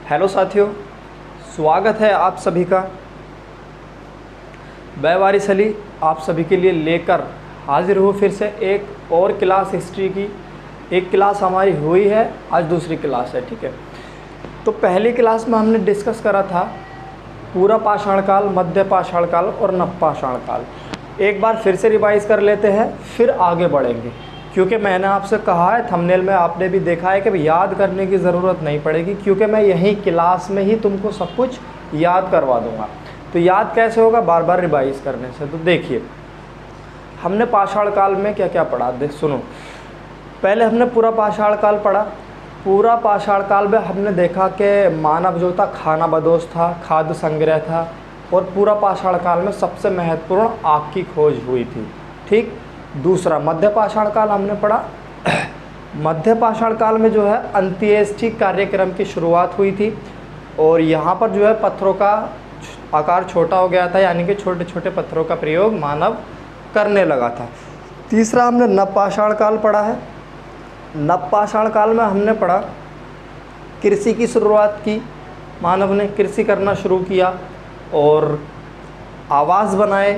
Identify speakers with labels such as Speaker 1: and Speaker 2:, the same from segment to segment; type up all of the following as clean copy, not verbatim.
Speaker 1: Hello साथियों, स्वागत है आप सभी का। मैं वारिस अली आप सभी के लिए लेकर हाजिर हूँ फिर से एक और क्लास हिस्ट्री की। एक क्लास हमारी हुई है, आज दूसरी क्लास है। ठीक है, तो पहली क्लास में हमने डिस्कस करा था पूरा पाषाण काल, मध्य पाषाण काल और नवपाषाण काल। एक बार फिर से रिवाइज कर लेते हैं, फिर आगे बढ़ेंगे, क्योंकि मैंने आपसे कहा है, थंबनेल में आपने भी देखा है कि याद करने की ज़रूरत नहीं पड़ेगी, क्योंकि मैं यहीं क्लास में ही तुमको सब कुछ याद करवा दूंगा। तो याद कैसे होगा? बार बार रिवाइज करने से। तो देखिए, हमने पाषाण काल में क्या क्या पढ़ा, देख सुनो। पहले हमने पूरा पाषाण काल पढ़ा। पूरा पाषाण काल में हमने देखा कि मानव जो था खाना बदोश था, खाद्य संग्रह था, और पूरा पाषाण काल में सबसे महत्वपूर्ण आग की खोज हुई थी। ठीक। दूसरा मध्य पाषाण काल हमने पढ़ा। मध्य पाषाण काल में जो है अंत्येष्टि कार्यक्रम की शुरुआत हुई थी, और यहाँ पर जो है पत्थरों का आकार छोटा हो गया था, यानी कि छोटे छोटे पत्थरों का प्रयोग मानव करने लगा था। तीसरा हमने नवपाषाण काल पढ़ा है। नवपाषाण काल में हमने पढ़ा कृषि की शुरुआत की, मानव ने कृषि करना शुरू किया और आवास बनाए,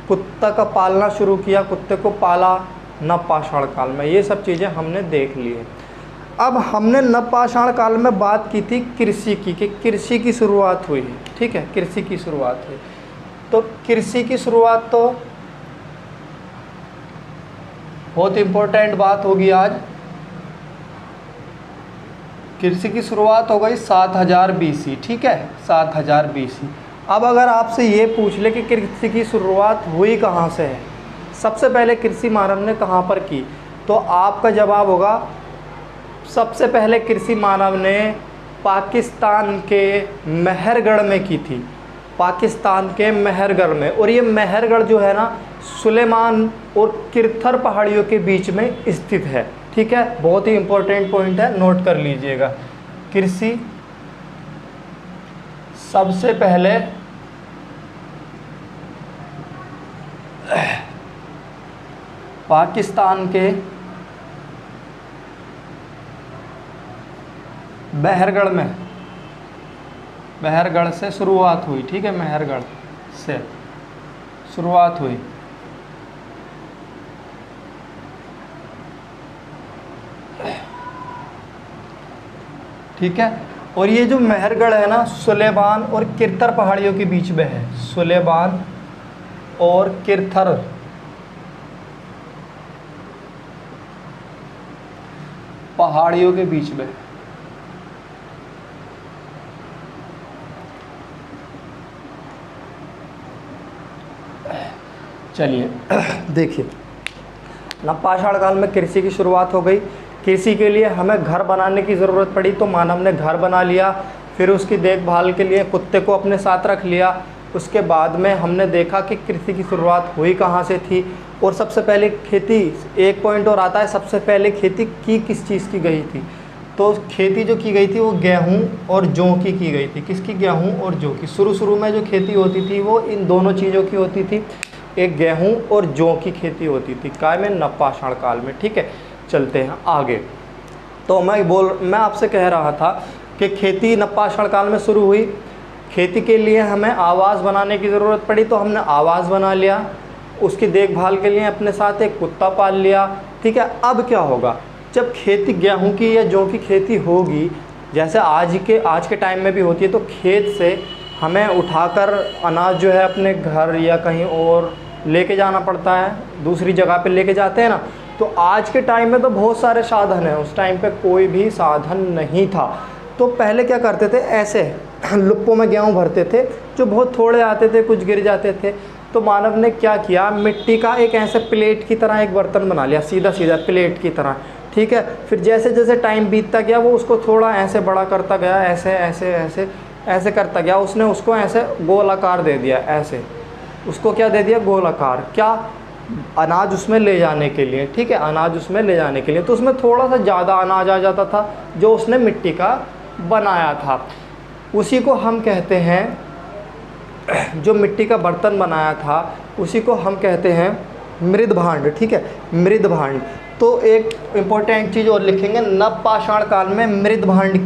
Speaker 1: कुत्ता का पालना शुरू किया, कुत्ते को पाला नवपाषाण काल में। ये सब चीज़ें हमने देख ली है। अब हमने नवपाषाण काल में बात की थी कृषि की, कि कृषि की शुरुआत हुई है। ठीक है, कृषि की शुरुआत हुई। तो कृषि की शुरुआत तो बहुत इम्पोर्टेंट बात होगी आज। कृषि की शुरुआत हो गई 7000 BC। ठीक है, 7000 BC। अब अगर आपसे ये पूछ ले कि कृषि की शुरुआत हुई कहाँ से है, सबसे पहले कृषि मानव ने कहाँ पर की, तो आपका जवाब होगा सबसे पहले कृषि मानव ने पाकिस्तान के मेहरगढ़ में की थी। पाकिस्तान के मेहरगढ़ में। और ये मेहरगढ़ जो है ना, सुलेमान और किरथर पहाड़ियों के बीच में स्थित है। ठीक है, बहुत ही इम्पोर्टेंट पॉइंट है, नोट कर लीजिएगा। कृषि सबसे पहले पाकिस्तान के मेहरगढ़ में, मेहरगढ़ से शुरुआत हुई। ठीक है, मेहरगढ़ से शुरुआत हुई। ठीक है, और ये जो मेहरगढ़ है ना, सुलेमान और किरथर पहाड़ियों के बीच में है। सुलेमान और किरथर पहाड़ियों के बीच में। चलिए देखिए, नवपाषाण काल में कृषि की शुरुआत हो गई। कृषि के लिए हमें घर बनाने की ज़रूरत पड़ी, तो मानव ने घर बना लिया। फिर उसकी देखभाल के लिए कुत्ते को अपने साथ रख लिया। उसके बाद में हमने देखा कि कृषि की शुरुआत हुई कहाँ से थी, और सबसे पहले खेती, एक पॉइंट और आता है, सबसे पहले खेती की किस चीज़ की गई थी, तो खेती जो की गई थी वो गेहूँ और जौ की गई थी। किसकी? गेहूँ और जौ की। शुरू में जो खेती होती थी वो इन दोनों चीज़ों की होती थी, एक गेहूँ और जौ की खेती होती थी। काय में? नवपाषाण काल में। ठीक है, चलते हैं आगे। तो मैं आपसे कह रहा था कि खेती नवपाषाण काल में शुरू हुई। खेती के लिए हमें आवास बनाने की ज़रूरत पड़ी, तो हमने आवास बना लिया। उसकी देखभाल के लिए अपने साथ एक कुत्ता पाल लिया। ठीक है, अब क्या होगा, जब खेती गेहूं की या जौ की खेती होगी, जैसे आज के टाइम में भी होती है, तो खेत से हमें उठाकर अनाज जो है अपने घर या कहीं और लेके जाना पड़ता है, दूसरी जगह पे लेके जाते हैं ना। तो आज के टाइम में तो बहुत सारे साधन हैं, उस टाइम पे कोई भी साधन नहीं था। तो पहले क्या करते थे, ऐसे लुप्पों में गेहूँ भरते थे, जो बहुत थोड़े आते थे, कुछ गिर जाते थे। तो मानव ने क्या किया, मिट्टी का एक ऐसे प्लेट की तरह एक बर्तन बना लिया, सीधा सीधा प्लेट की तरह। ठीक है, फिर जैसे जैसे टाइम बीतता गया वो उसको थोड़ा ऐसे बड़ा करता गया, ऐसे ऐसे ऐसे ऐसे करता गया। उसने उसको ऐसे गोलाकार दे दिया, ऐसे उसको क्या दे दिया, गोलाकार। क्या? अनाज उसमें ले जाने के लिए। ठीक है, अनाज उसमें ले जाने के लिए। तो उसमें थोड़ा सा ज़्यादा अनाज आ जाता था, जो उसने मिट्टी का बनाया था। उसी को हम कहते हैं, जो मिट्टी का बर्तन बनाया था उसी को हम कहते हैं मृद भांड। ठीक है, मृद भांड। तो एक इम्पोर्टेंट चीज़ और लिखेंगे, नवपाषाण काल में मृद भांड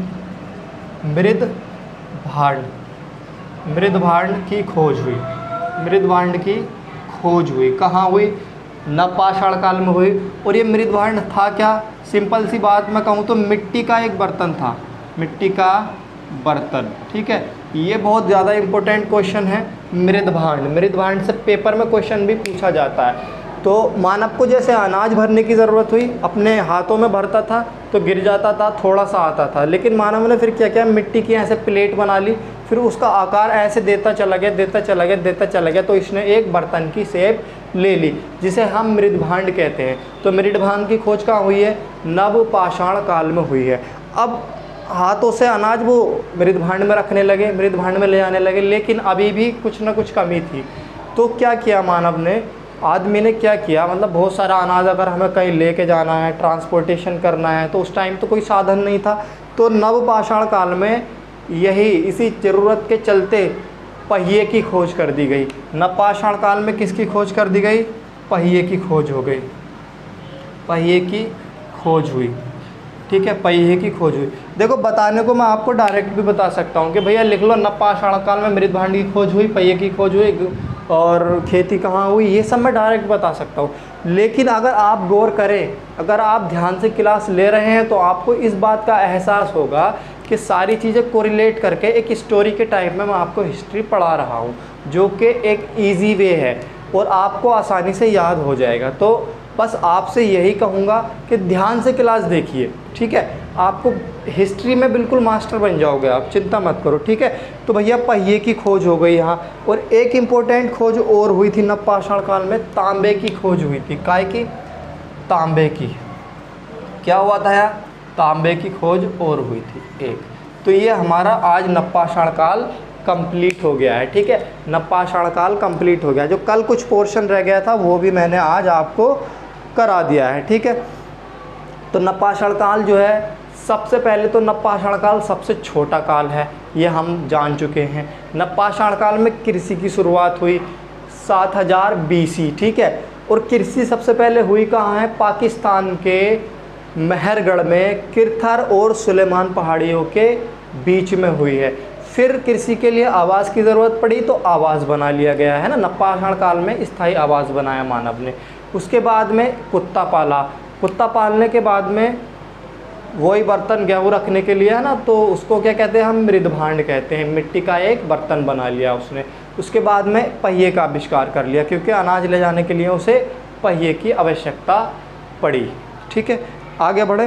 Speaker 1: मृदभांड की खोज हुई। मृदभांड की खोज हुई कहाँ हुई? नवपाषाण काल में हुई। और ये मृदभांड था क्या? सिंपल सी बात मैं कहूँ तो मिट्टी का एक बर्तन था, मिट्टी का बर्तन। ठीक है, ये बहुत ज़्यादा इम्पोर्टेंट क्वेश्चन है। मृदभांड से पेपर में क्वेश्चन भी पूछा जाता है। तो मानव को जैसे अनाज भरने की ज़रूरत हुई, अपने हाथों में भरता था तो गिर जाता था, थोड़ा सा आता था, लेकिन मानव ने फिर क्या किया, मिट्टी की ऐसे प्लेट बना ली, फिर उसका आकार ऐसे देता चला गया, तो इसने एक बर्तन की शेप ले ली, जिसे हम मृदभांड कहते हैं। तो मृदभांड की खोज कहाँ हुई है? नवपाषाण काल में हुई है। अब हाथों से अनाज वो मृदभांड में रखने लगे, मृदभांड में ले जाने लगे, लेकिन अभी भी कुछ ना कुछ कमी थी। तो क्या किया मानव ने, आदमी ने क्या किया, मतलब बहुत सारा अनाज अगर हमें कहीं लेके जाना है, ट्रांसपोर्टेशन करना है, तो उस टाइम तो कोई साधन नहीं था। तो नवपाषाण काल में इसी ज़रूरत के चलते पहिए की खोज कर दी गई। नवपाषाण काल में किसकी खोज कर दी गई? पहिए की खोज हो गई, पहिए की खोज हुई। ठीक है, पहिए की खोज हुई। देखो बताने को मैं आपको डायरेक्ट भी बता सकता हूँ कि भैया लिख लो नवपाषाण काल में मृदभांड की खोज हुई, पहिए की खोज हुई और खेती कहाँ हुई, ये सब मैं डायरेक्ट बता सकता हूँ। लेकिन अगर आप गौर करें, अगर आप ध्यान से क्लास ले रहे हैं, तो आपको इस बात का एहसास होगा कि सारी चीज़ें कोरिलेट करके एक स्टोरी के टाइप में मैं आपको हिस्ट्री पढ़ा रहा हूँ, जो कि एक ईजी वे है और आपको आसानी से याद हो जाएगा। तो बस आपसे यही कहूँगा कि ध्यान से क्लास देखिए। ठीक है, आपको हिस्ट्री में बिल्कुल मास्टर बन जाओगे आप, चिंता मत करो। ठीक है, तो भैया पहिए की खोज हो गई यहाँ। और एक इम्पोर्टेंट खोज और हुई थी नवपाषाण काल में, तांबे की खोज हुई थी। काय की? तांबे की। क्या हुआ था यार? तांबे की खोज और हुई थी एक। तो ये हमारा आज नवपाषाण काल कंप्लीट हो गया है। ठीक है, नवपाषाण काल कंप्लीट हो गया। जो कल कुछ पोर्शन रह गया था वो भी मैंने आज आपको करा दिया है। ठीक है, तो नवपाषाण काल जो है, सबसे पहले तो नवपाषाण काल सबसे छोटा काल है, ये हम जान चुके हैं। नवपाषाण काल में कृषि की शुरुआत हुई 7000 BC। ठीक है, और कृषि सबसे पहले हुई कहाँ है? पाकिस्तान के मेहरगढ़ में, किरथर और सुलेमान पहाड़ियों के बीच में हुई है। फिर कृषि के लिए आवास की ज़रूरत पड़ी तो आवास बना लिया गया है ना, नवपाषाण काल में स्थायी आवास बनाया मानव ने। उसके बाद में कुत्ता पाला, कुत्ता पालने के बाद में वही बर्तन गेहूँ रखने के लिए है ना, तो उसको क्या कहते हैं हम? मृदभांड कहते हैं। मिट्टी का एक बर्तन बना लिया उसने। उसके बाद में पहिए का आविष्कार कर लिया, क्योंकि अनाज ले जाने के लिए उसे पहिए की आवश्यकता पड़ी। ठीक है, आगे बढ़ते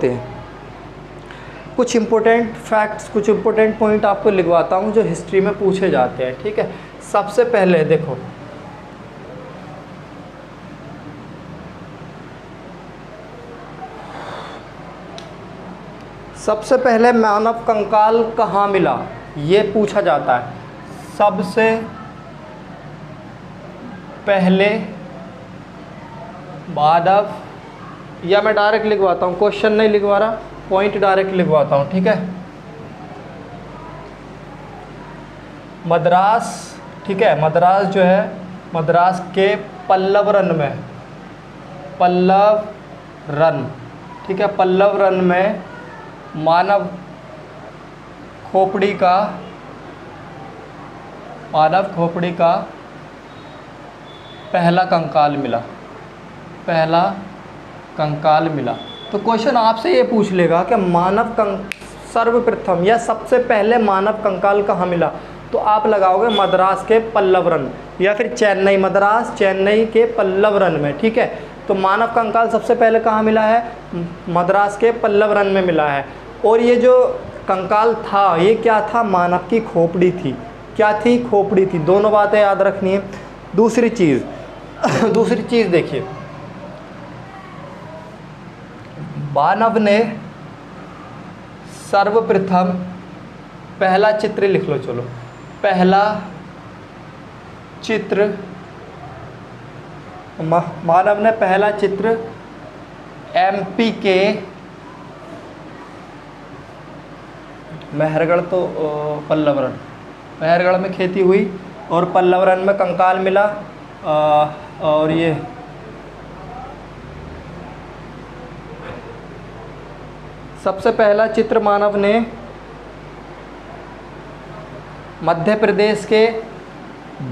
Speaker 1: हैं। कुछ इम्पोर्टेंट फैक्ट्स, कुछ इम्पोर्टेंट पॉइंट आपको लिखवाता हूँ जो हिस्ट्री में पूछे जाते हैं। ठीक है, सबसे पहले देखो, सबसे पहले मानव कंकाल कहाँ मिला, ये पूछा जाता है। सबसे पहले मानव, या मैं डायरेक्ट लिखवाता हूँ, क्वेश्चन नहीं लिखवा रहा, पॉइंट डायरेक्ट लिखवाता हूँ। ठीक है, मद्रास। ठीक है, मद्रास जो है, मद्रास के पल्लव रन में, पल्लव रन। ठीक है, पल्लव रन में मानव खोपड़ी का पहला कंकाल मिला, पहला कंकाल मिला। तो क्वेश्चन आपसे ये पूछ लेगा कि सर्वप्रथम या सबसे पहले मानव कंकाल कहाँ मिला, तो आप लगाओगे मद्रास के पल्लव रन, या फिर चेन्नई, मद्रास चेन्नई के पल्लव रन में। ठीक है, तो मानव कंकाल सबसे पहले कहाँ मिला है? मद्रास के पल्लव रन में मिला है। और ये जो कंकाल था, ये क्या था? मानव की खोपड़ी थी। क्या थी? खोपड़ी थी। दोनों बातें याद रखनी है। दूसरी चीज़ देखिए, मानव ने सर्वप्रथम पहला चित्र लिख लो, चलो, पहला चित्र, मानव ने पहला चित्र MP के मेहरगढ़, तो पल्लवरन, मेहरगढ़ में खेती हुई और पल्लवरन में कंकाल मिला। और ये सबसे पहला चित्र मानव ने मध्य प्रदेश के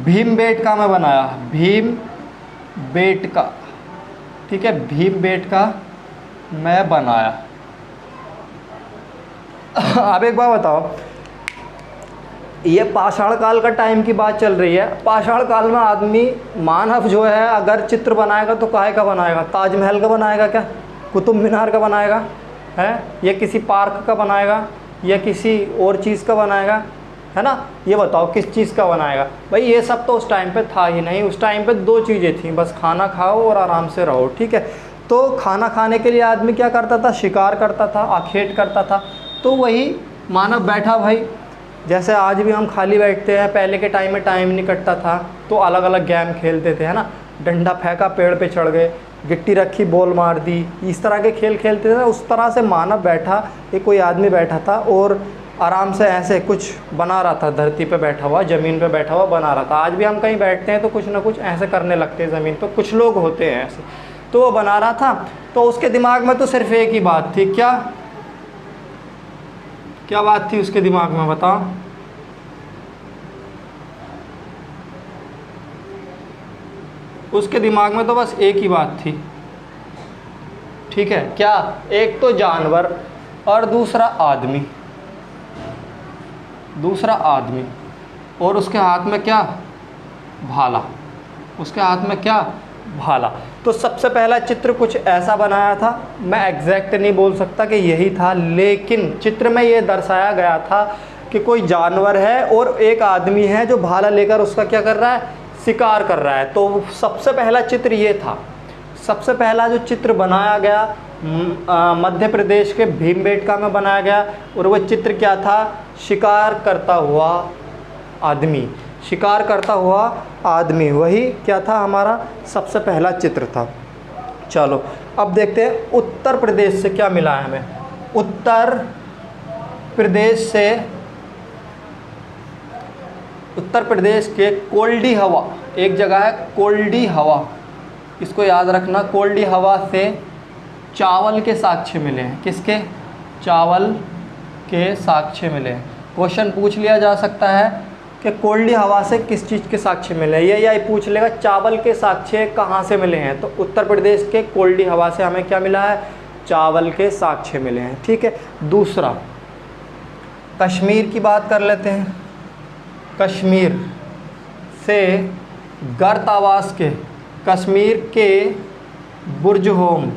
Speaker 1: भीमबेटका में बनाया। भीमबेटका, ठीक है, भीमबेटका में बनाया। अब एक बात बताओ, ये पाषाण काल का टाइम की बात चल रही है। पाषाण काल में आदमी, मानव जो है, अगर चित्र बनाएगा तो काहे का बनाएगा? ताजमहल का बनाएगा क्या? कुतुब मीनार का बनाएगा है? या किसी पार्क का बनाएगा या किसी और चीज़ का बनाएगा? है ना, ये बताओ किस चीज़ का बनाएगा? भाई ये सब तो उस टाइम पे था ही नहीं। उस टाइम पे दो चीज़ें थी, बस खाना खाओ और आराम से रहो, ठीक है। तो खाना खाने के लिए आदमी क्या करता था? शिकार करता था, आखेट करता था। तो वही मानव बैठा भाई, जैसे आज भी हम खाली बैठते हैं, पहले के टाइम में टाइम नहीं कटता था तो अलग अलग गेम खेलते थे, है ना। डंडा फेंका, पेड़ पे चढ़ गए, गिट्टी रखी, बॉल मार दी, इस तरह के खेल खेलते थे। उस तरह से मानव बैठा, एक कोई आदमी बैठा था और आराम से ऐसे कुछ बना रहा था, धरती पे बैठा हुआ, ज़मीन पे बैठा हुआ बना रहा था। आज भी हम कहीं बैठते हैं तो कुछ ना कुछ ऐसे करने लगते हैं ज़मीन पे, कुछ लोग होते हैं ऐसे। तो वो बना रहा था, तो उसके दिमाग में तो सिर्फ एक ही बात थी। क्या बात थी उसके दिमाग में, बताओ? उसके दिमाग में तो बस एक ही बात थी, ठीक है। क्या? एक तो जानवर और दूसरा आदमी, और उसके हाथ में क्या? भाला। उसके हाथ में क्या? भाला। तो सबसे पहला चित्र कुछ ऐसा बनाया था। मैं एग्जैक्ट नहीं बोल सकता कि यही था, लेकिन चित्र में ये दर्शाया गया था कि कोई जानवर है और एक आदमी है जो भाला लेकर उसका क्या कर रहा है? शिकार कर रहा है। तो सबसे पहला चित्र ये था। सबसे पहला जो चित्र बनाया गया मध्य प्रदेश के भीमबेटका में बनाया गया, और वह चित्र क्या था? शिकार करता हुआ आदमी। शिकार करता हुआ आदमी, वही क्या था? हमारा सबसे पहला चित्र था। चलो अब देखते हैं उत्तर प्रदेश से क्या मिला है हमें। उत्तर प्रदेश के कोल्डी हवा, एक जगह है कोल्डी हवा, इसको याद रखना। कोल्डी हवा से चावल के साक्ष्य मिले हैं। किसके? चावल के साक्ष्य मिले हैं। क्वेश्चन पूछ लिया जा सकता है कि कोल्डी हवा से किस चीज़ के साक्ष्य मिले हैं, या पूछ लेगा चावल के साक्ष्य कहाँ से मिले हैं। तो उत्तर प्रदेश के कोल्डी हवा से हमें क्या मिला है? चावल के साक्ष्य मिले हैं, ठीक है। दूसरा, कश्मीर की बात कर लेते हैं। कश्मीर से गर्त आवास के, कश्मीर के बुर्ज होम,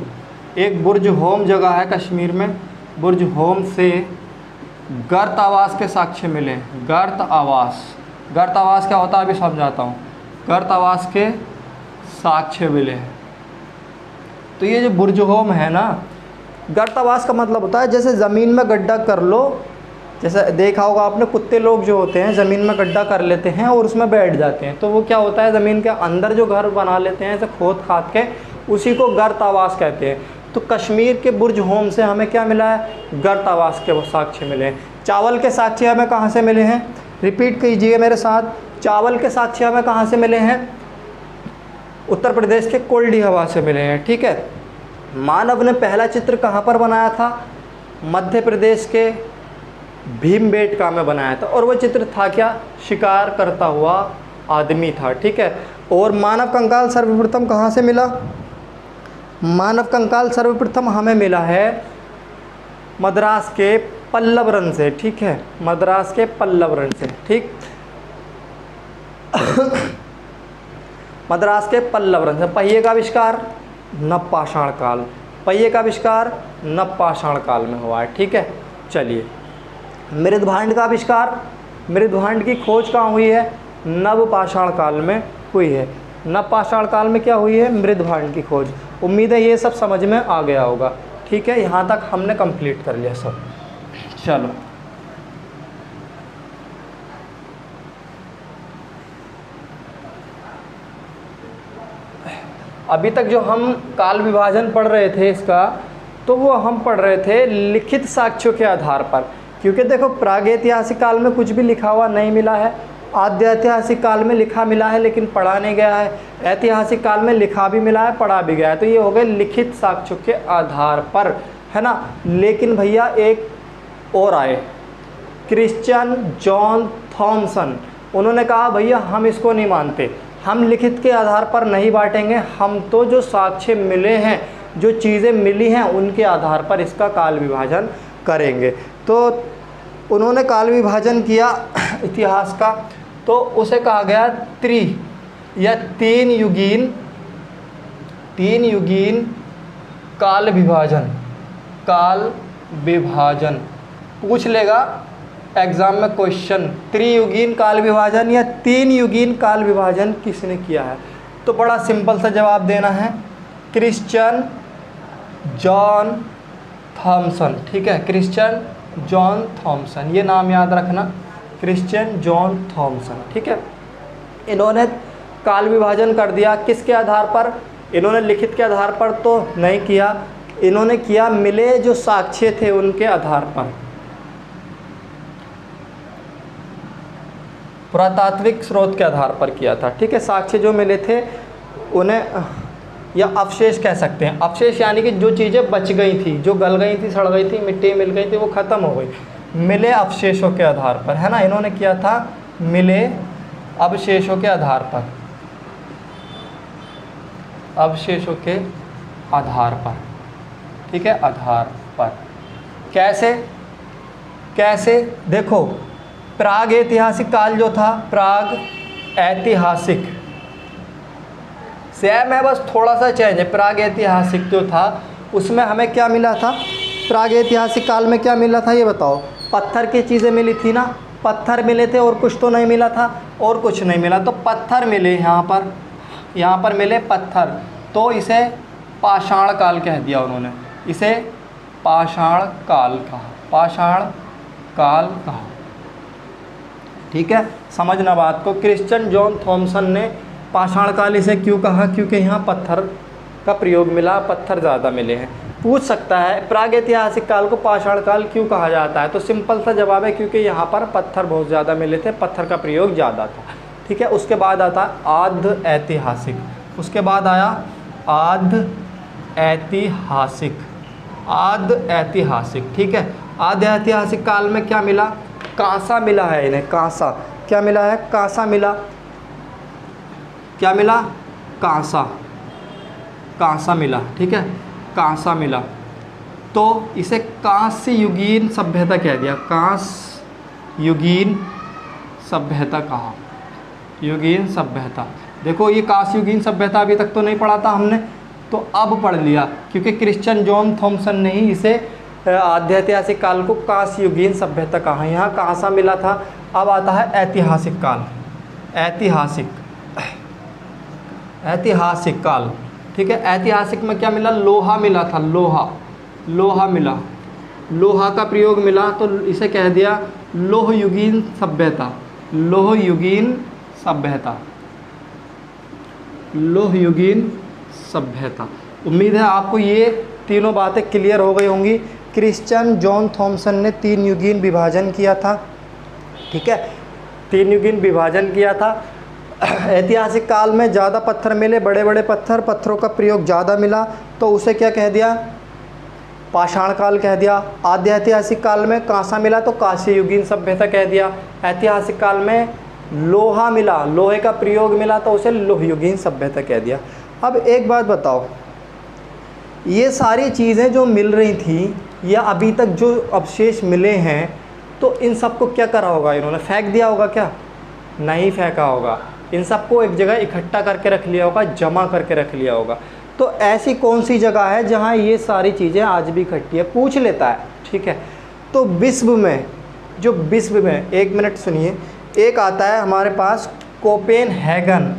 Speaker 1: एक बुर्ज होम जगह है कश्मीर में, बुर्ज होम से गर्त आवास के साक्ष्य मिले। गर्त आवास क्या होता है अभी समझाता हूँ। गर्त आवास के साक्ष्य मिले। तो ये जो बुर्ज होम है ना, गर्त आवास का मतलब होता है जैसे ज़मीन में गड्ढा कर लो, जैसे देखा होगा आपने, कुत्ते लोग जो होते हैं ज़मीन में गड्ढा कर लेते हैं और उसमें बैठ जाते हैं। तो वो क्या होता है, ज़मीन के अंदर जो घर बना लेते हैं ऐसे खोद खाद के, उसी को गर्त आवास कहते हैं। तो कश्मीर के बुर्ज होम से हमें क्या मिला है? गर्त आवास के साक्ष्य मिले हैं। चावल के साक्ष्य हमें कहाँ से मिले हैं? रिपीट कीजिए मेरे साथ। चावल के साक्ष्य हमें कहाँ से मिले हैं? उत्तर प्रदेश के कोल्डी हवा से मिले हैं, ठीक है। मानव ने पहला चित्र कहाँ पर बनाया था? मध्य प्रदेश के भीमबेटका में बनाया था, और वो चित्र था क्या? शिकार करता हुआ आदमी था, ठीक है। और मानव कंकाल सर्वप्रथम कहाँ से मिला? मानव कंकाल सर्वप्रथम हमें मिला है मद्रास के पल्लव रन से, ठीक है। मद्रास के पल्लव रन से, ठीक। मद्रास के पल्लव रन से। पहिए का आविष्कार नवपाषाण काल, पहिए का आविष्कार नवपाषाण काल में हुआ है, ठीक है। चलिए, मृदभांड का आविष्कार, मृदभांड की खोज कहाँ हुई है? नवपाषाण काल में हुई है। नवपाषाण काल में क्या हुई है? मृदभांड की खोज। उम्मीद है ये सब समझ में आ गया होगा, ठीक है। यहाँ तक हमने कंप्लीट कर लिया सब। चलो अभी तक जो हम काल विभाजन पढ़ रहे थे इसका, तो वो हम पढ़ रहे थे लिखित साक्ष्यों के आधार पर, क्योंकि देखो प्रागैतिहासिक काल में कुछ भी लिखा हुआ नहीं मिला है, आद्य ऐतिहासिक काल में लिखा मिला है लेकिन पढ़ा नहीं गया है, ऐतिहासिक काल में लिखा भी मिला है, पढ़ा भी गया है। तो ये हो गए लिखित साक्ष्यों के आधार पर है ना। लेकिन भैया एक और आए, क्रिश्चियन जॉन थॉमसन, उन्होंने कहा भैया हम इसको नहीं मानते, हम लिखित के आधार पर नहीं बांटेंगे, हम तो जो साक्ष्य मिले हैं, जो चीज़ें मिली हैं उनके आधार पर इसका काल विभाजन करेंगे। तो उन्होंने काल विभाजन किया इतिहास का, तो उसे कहा गया या तीन युगीन काल विभाजन पूछ लेगा एग्जाम में क्वेश्चन, त्रियुगीन काल विभाजन या तीन युगीन काल विभाजन किसने किया है। तो बड़ा सिंपल सा जवाब देना है, क्रिश्चियन जॉन थॉमसन। ठीक है, क्रिश्चियन जॉन थॉमसन, ये नाम याद रखना, क्रिश्चियन जॉन थॉमसन। ठीक है, इन्होंने काल विभाजन कर दिया किसके आधार पर, इन्होंने लिखित के आधार पर तो नहीं किया, इन्होंने किया मिले जो साक्ष्य थे उनके आधार पर, पुरातात्विक स्रोत के आधार पर किया था। ठीक है, साक्ष्य जो मिले थे उन्हें, या अवशेष कह सकते हैं, अवशेष यानी कि जो चीज़ें बच गई थी, जो गल गई थी, सड़ गई थी, मिट्टी मिल गई थी, वो ख़त्म हो गई, मिले अवशेषों के आधार पर, है ना। इन्होंने किया था मिले अवशेषों के आधार पर, अवशेषों के आधार पर। ठीक है, आधार पर कैसे देखो, प्राग ऐतिहासिक काल जो था, प्राग ऐतिहासिक सेम है, बस थोड़ा सा चेंज है। प्राग ऐतिहासिक जो था उसमें हमें क्या मिला था, प्राग ऐतिहासिक काल में क्या मिला था ये बताओ, पत्थर की चीज़ें मिली थी ना, पत्थर मिले थे और कुछ तो नहीं मिला था, और कुछ नहीं मिला, तो पत्थर मिले यहाँ पर मिले पत्थर, तो इसे पाषाण काल कह दिया उन्होंने, इसे पाषाण काल कहा। ठीक है, समझना बात को। क्रिश्चियन जॉन थॉमसन ने पाषाण काल इसे क्यों कहा, क्योंकि यहाँ पत्थर का प्रयोग मिला, पत्थर ज़्यादा मिले हैं। पूछ सकता है प्रागैतिहासिक काल को पाषाण काल क्यों कहा जाता है, तो सिंपल सा जवाब है क्योंकि यहाँ पर पत्थर बहुत ज़्यादा मिले थे, पत्थर का प्रयोग ज़्यादा था। ठीक है, उसके बाद आता आद्य ऐतिहासिक, उसके बाद आया आद्य ऐतिहासिक। ठीक है, आद्य ऐतिहासिक काल में क्या मिला, कांसा मिला है इन्हें, कांसा क्या मिला है, कांसा मिला, क्या मिला, कांसा मिला। ठीक है, कांसा मिला, तो इसे कांस्य युगीन सभ्यता कह दिया, कांस्य युगीन सभ्यता कहा, युगीन सभ्यता। देखो ये कांस्य युगीन सभ्यता अभी तक तो नहीं पढ़ा था हमने, तो अब पढ़ लिया, क्योंकि क्रिश्चियन जॉन थॉमसन ने ही इसे आद्य ऐतिहासिक काल को कांस्य युगीन सभ्यता कहा। यहाँ कांसा मिला था। अब आता है ऐतिहासिक काल, ऐतिहासिक काल। ठीक है, ऐतिहासिक में क्या मिला, लोहा मिला था, लोहा मिला, लोहा का प्रयोग मिला, तो इसे कह दिया लोह युगीन सभ्यता, लोह युगीन सभ्यता। उम्मीद है आपको ये तीनों बातें क्लियर हो गई होंगी। क्रिश्चियन जॉन थॉमसन ने तीन युगीन विभाजन किया था। ठीक है, तीन युगीन विभाजन किया था। ऐतिहासिक काल में ज़्यादा पत्थर मिले, बड़े बड़े पत्थरों का प्रयोग ज़्यादा मिला, तो उसे क्या कह दिया, पाषाण काल कह दिया। आद्य ऐतिहासिक काल में कांसा मिला तो कांस्य युगीन सभ्यता कह दिया। ऐतिहासिक काल में लोहा मिला, लोहे का प्रयोग मिला, तो उसे लोह युगीन सभ्यता कह दिया। अब एक बात बताओ, ये सारी चीज़ें जो मिल रही थी या अभी तक जो अवशेष मिले हैं, तो इन सबको क्या करा होगा, इन्होंने फेंक दिया होगा क्या, नहीं फेंका होगा, इन सबको एक जगह इकट्ठा करके रख लिया होगा, जमा करके रख लिया होगा। तो ऐसी कौन सी जगह है जहाँ ये सारी चीज़ें आज भी इकट्ठी है, पूछ लेता है। ठीक है, तो विश्व में, एक मिनट सुनिए, एक आता है हमारे पास कोपेनहेगन,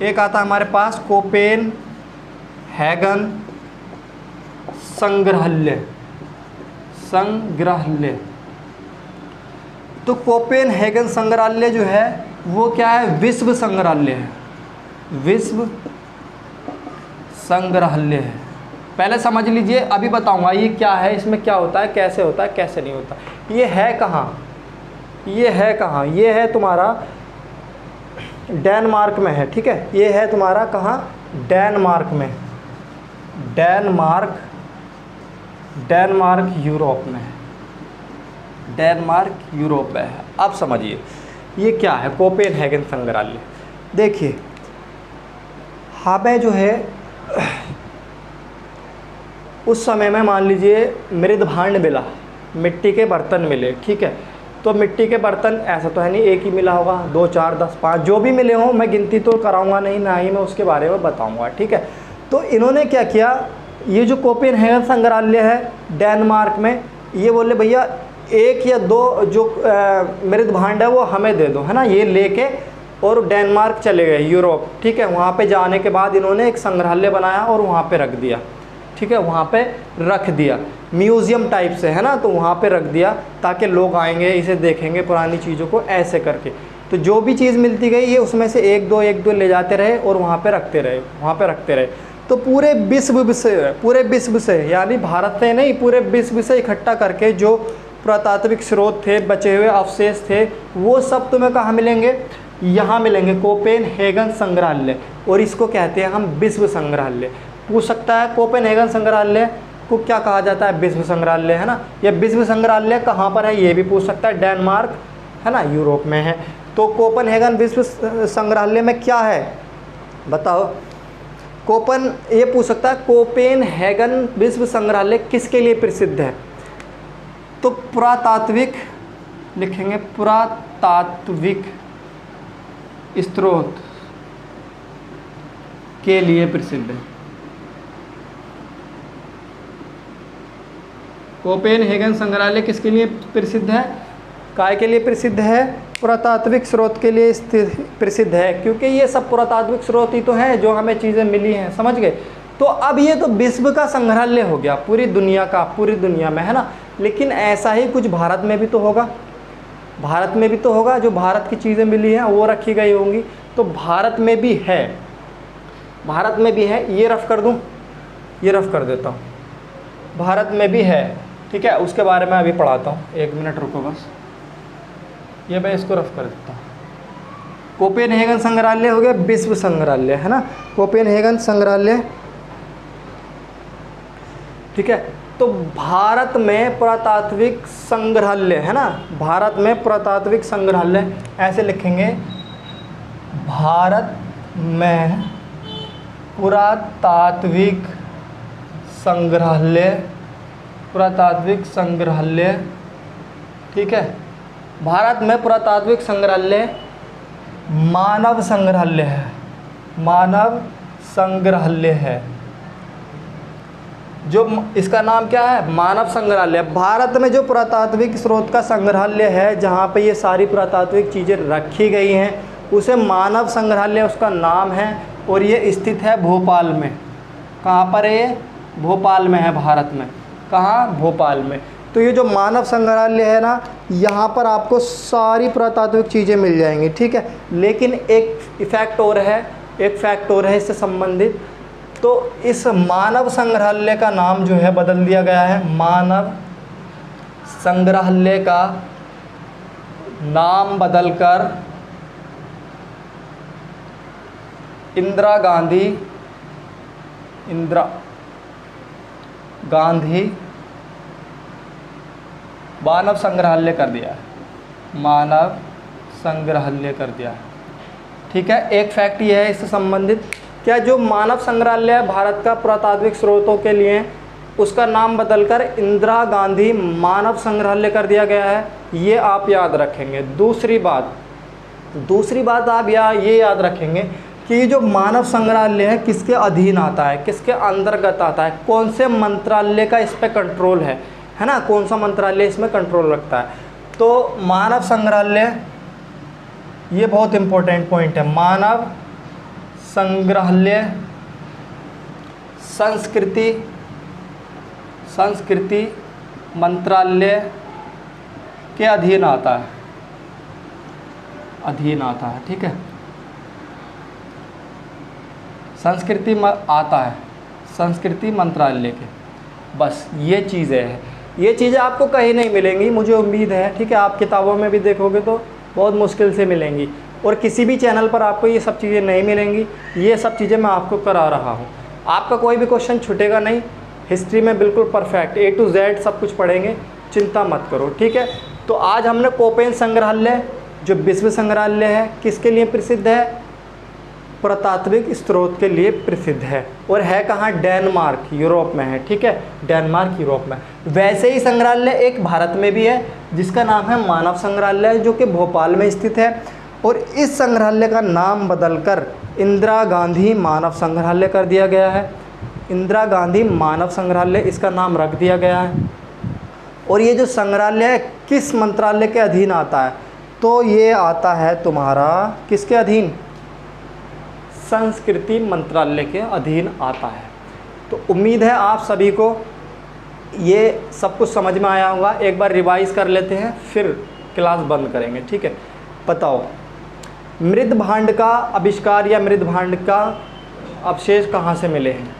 Speaker 1: एक आता है हमारे पास कोपेनहेगन संग्रहालय। तो कोपेनहेगन संग्रहालय जो है वो क्या है, विश्व संग्रहालय है, विश्व संग्रहालय है। पहले समझ लीजिए, अभी बताऊंगा ये क्या है, इसमें क्या होता है, कैसे होता है, कैसे नहीं होता। ये है कहाँ, ये है तुम्हारा डेनमार्क में है। ठीक है, ये है तुम्हारा कहाँ, डेनमार्क में, डेनमार्क यूरोप में है, डेनमार्क यूरोप में है। अब समझिए ये क्या है, कोपेनहेगन संग्रहालय। देखिए हमें जो है उस समय में मान लीजिए मृदभांड मिला, मिट्टी के बर्तन मिले, ठीक है। तो मिट्टी के बर्तन ऐसा तो है नहीं एक ही मिला होगा, 2 4 10 5 जो भी मिले हों, मैं गिनती तो कराऊंगा नहीं, ना ही मैं उसके बारे में बताऊंगा, ठीक है। तो इन्होंने क्या किया, ये जो कोपेनहेगन संग्रहालय है डेनमार्क में, ये बोले भैया 1 या 2 जो मृदभांड है वो हमें दे दो, है ना। ये लेके और डेनमार्क चले गए, यूरोप, ठीक है। वहाँ पे जाने के बाद इन्होंने एक संग्रहालय बनाया और वहाँ पे रख दिया, ठीक है। वहाँ पे रख दिया म्यूज़ियम टाइप से, है ना। तो वहाँ पे रख दिया ताकि लोग आएंगे, इसे देखेंगे, पुरानी चीज़ों को ऐसे करके। तो जो भी चीज़ मिलती गई ये उसमें से 1 2 ले जाते रहे और वहाँ पे रखते रहे, वहाँ पे रखते रहे। तो पूरे विश्व से यानी भारत से नहीं, पूरे विश्व से इकट्ठा करके जो पुरातात्विक स्रोत थे, बचे हुए अवशेष थे, वो सब तुम्हें कहाँ मिलेंगे, यहाँ मिलेंगे, कोपेनहेगन संग्रहालय। और इसको कहते हैं हम विश्व संग्रहालय। पूछ सकता है कोपेनहेगन संग्रहालय को क्या कहा जाता है, विश्व संग्रहालय, है ना। यह विश्व संग्रहालय कहाँ पर है ये भी पूछ सकता है, डेनमार्क, है ना, यूरोप में है। तो कोपेनहेगन विश्व संग्रहालय में क्या है बताओ। ये पूछ सकता है कोपेनहेगन विश्व संग्रहालय किसके लिए प्रसिद्ध है, तो पुरातात्विक लिखेंगे, पुरातात्विक स्रोत के लिए प्रसिद्ध है। कोपेनहेगन संग्रहालय किसके लिए प्रसिद्ध है, काय के लिए प्रसिद्ध है, पुरातात्विक स्रोत के लिए प्रसिद्ध है, क्योंकि ये सब पुरातात्विक स्रोत ही तो हैं जो हमें चीज़ें मिली हैं, समझ गए। तो अब ये तो विश्व का संग्रहालय हो गया, पूरी दुनिया का, पूरी दुनिया में, है ना। लेकिन ऐसा ही कुछ भारत में भी तो होगा, भारत में भी तो होगा, जो भारत की चीज़ें मिली हैं वो रखी गई होंगी। तो भारत में भी है, भारत में भी है। ये रफ कर दूं, ये रफ कर देता हूँ, भारत में भी है, ठीक है। उसके बारे में अभी पढ़ाता हूँ, 1 मिनट रुको बस। ये मैं इसको रफ कर देता हूँ। कोपेनहेगन संग्रहालय हो गया विश्व संग्रहालय, है ना, कोपेनहेगन संग्रहालय, ठीक है। तो भारत में पुरातात्विक संग्रहालय, है ना, भारत में पुरातात्विक संग्रहालय ऐसे लिखेंगे, भारत में पुरातात्विक संग्रहालय, पुरातात्विक संग्रहालय, ठीक है। भारत में पुरातात्विक संग्रहालय मानव संग्रहालय है, मानव संग्रहालय है। जो इसका नाम क्या है, मानव संग्रहालय। भारत में जो पुरातात्विक स्रोत का संग्रहालय है, जहाँ पे ये सारी पुरातात्विक चीज़ें रखी गई हैं, उसे मानव संग्रहालय उसका नाम है। और ये स्थित है भोपाल में। कहाँ पर है ये, भोपाल में है, भारत में। कहाँ, भोपाल में। तो ये जो मानव संग्रहालय है ना, यहाँ पर आपको सारी पुरातात्विक चीज़ें मिल जाएंगी, ठीक है। लेकिन एक फैक्ट और है, एक फैक्ट और है इससे संबंधित। तो इस मानव संग्रहालय का नाम जो है बदल दिया गया है, मानव संग्रहालय का नाम बदलकर इंदिरा गांधी मानव संग्रहालय कर दिया है, मानव संग्रहालय कर दिया है, ठीक है। एक फैक्ट ये है इससे संबंधित, क्या जो मानव संग्रहालय है भारत का पुरातात्विक स्रोतों के लिए, उसका नाम बदलकर इंदिरा गांधी मानव संग्रहालय कर दिया गया है, ये आप याद रखेंगे। दूसरी बात आप ये याद रखेंगे कि ये जो मानव संग्रहालय है किसके अधीन आता है, किसके अंतर्गत आता है, कौन से मंत्रालय का इस पर कंट्रोल है ना, कौन सा मंत्रालय इसमें कंट्रोल रखता है। तो मानव संग्रहालय, ये बहुत इंपॉर्टेंट पॉइंट है, मानव संग्रहालय संस्कृति मंत्रालय के अधीन आता है, ठीक है। संस्कृति आता है, संस्कृति मंत्रालय के, बस ये चीज़ें हैं। ये चीज़ें आपको कहीं नहीं मिलेंगी, मुझे उम्मीद है, ठीक है। आप किताबों में भी देखोगे तो बहुत मुश्किल से मिलेंगी, और किसी भी चैनल पर आपको ये सब चीज़ें नहीं मिलेंगी। ये सब चीज़ें मैं आपको करा रहा हूँ, आपका कोई भी क्वेश्चन छूटेगा नहीं, हिस्ट्री में बिल्कुल परफेक्ट, A to Z सब कुछ पढ़ेंगे, चिंता मत करो, ठीक है। तो आज हमने कोपेन संग्रहालय जो विश्व संग्रहालय है किसके लिए प्रसिद्ध है? पुरातात्विक स्रोत के लिए प्रसिद्ध है, और है कहाँ? डेनमार्क, यूरोप में है, ठीक है, डेनमार्क यूरोप में। वैसे ही संग्रहालय एक भारत में भी है जिसका नाम है मानव संग्रहालय, जो कि भोपाल में स्थित है, और इस संग्रहालय का नाम बदलकर इंदिरा गांधी मानव संग्रहालय कर दिया गया है। इंदिरा गांधी मानव संग्रहालय इसका नाम रख दिया गया है। और ये जो संग्रहालय किस मंत्रालय के अधीन आता है? तो ये आता है तुम्हारा किसके अधीन? संस्कृति मंत्रालय के अधीन आता है। तो उम्मीद है आप सभी को ये सब कुछ समझ में आया होगा। एक बार रिवाइज कर लेते हैं फिर क्लास बंद करेंगे, ठीक है। बताओ, मृद भांड का आविष्कार या मृद भांड का अवशेष कहाँ से मिले हैं?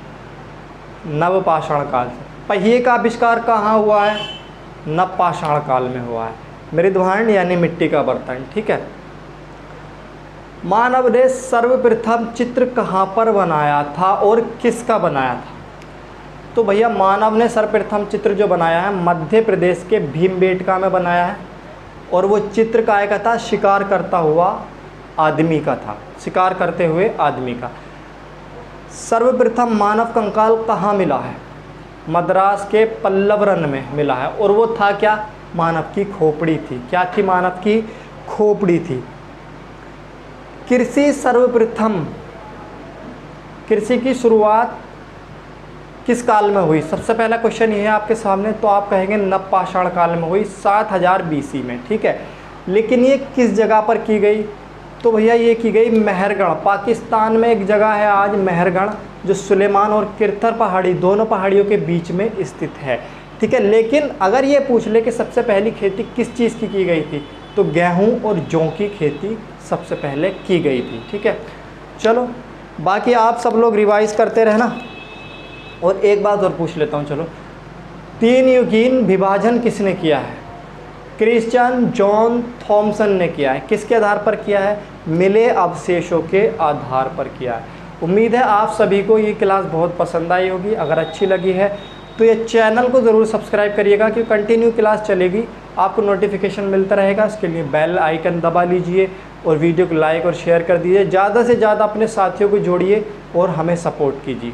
Speaker 1: नवपाषाण काल से। पहिए का आविष्कार कहाँ हुआ है? नवपाषाण काल में हुआ है। मृद भांड यानी मिट्टी का बर्तन, ठीक है। मानव ने सर्वप्रथम चित्र कहाँ पर बनाया था और किसका बनाया था? तो भैया मानव ने सर्वप्रथम चित्र जो बनाया है मध्य प्रदेश के भीमबेटका में बनाया है, और वो चित्र काय का था? शिकार करता हुआ आदमी का था, शिकार करते हुए आदमी का। सर्वप्रथम मानव कंकाल कहाँ मिला है? मद्रास के पल्लवरन में मिला है, और वो था क्या? मानव की खोपड़ी थी। क्या थी? मानव की खोपड़ी थी। कृषि सर्वप्रथम, कृषि की शुरुआत किस काल में हुई? सबसे पहला क्वेश्चन ये है आपके सामने, तो आप कहेंगे नवपाषाण काल में हुई, 7000 BC में, ठीक है। लेकिन ये किस जगह पर की गई? तो भैया ये की गई मेहरगढ़, पाकिस्तान में एक जगह है आज मेहरगढ़, जो सुलेमान और किरथर पहाड़ी दोनों पहाड़ियों के बीच में स्थित है, ठीक है। लेकिन अगर ये पूछ ले कि सबसे पहली खेती किस चीज़ की गई थी, तो गेहूं और जौ की खेती सबसे पहले की गई थी, ठीक है। चलो बाकी आप सब लोग रिवाइज करते रहना। और एक बात और पूछ लेता हूँ, चलो, 3 युगीन विभाजन किसने किया है? क्रिश्चियन जॉन थॉमसन ने किया है। किसके आधार पर किया है? मिले अवशेषों के आधार पर किया है। उम्मीद है आप सभी को ये क्लास बहुत पसंद आई होगी। अगर अच्छी लगी है तो ये चैनल को ज़रूर सब्सक्राइब करिएगा, क्योंकि कंटिन्यू क्लास चलेगी, आपको नोटिफिकेशन मिलता रहेगा। इसके लिए बेल आइकन दबा लीजिए और वीडियो को लाइक और शेयर कर दीजिए। ज़्यादा से ज़्यादा अपने साथियों को जोड़िए और हमें सपोर्ट कीजिए।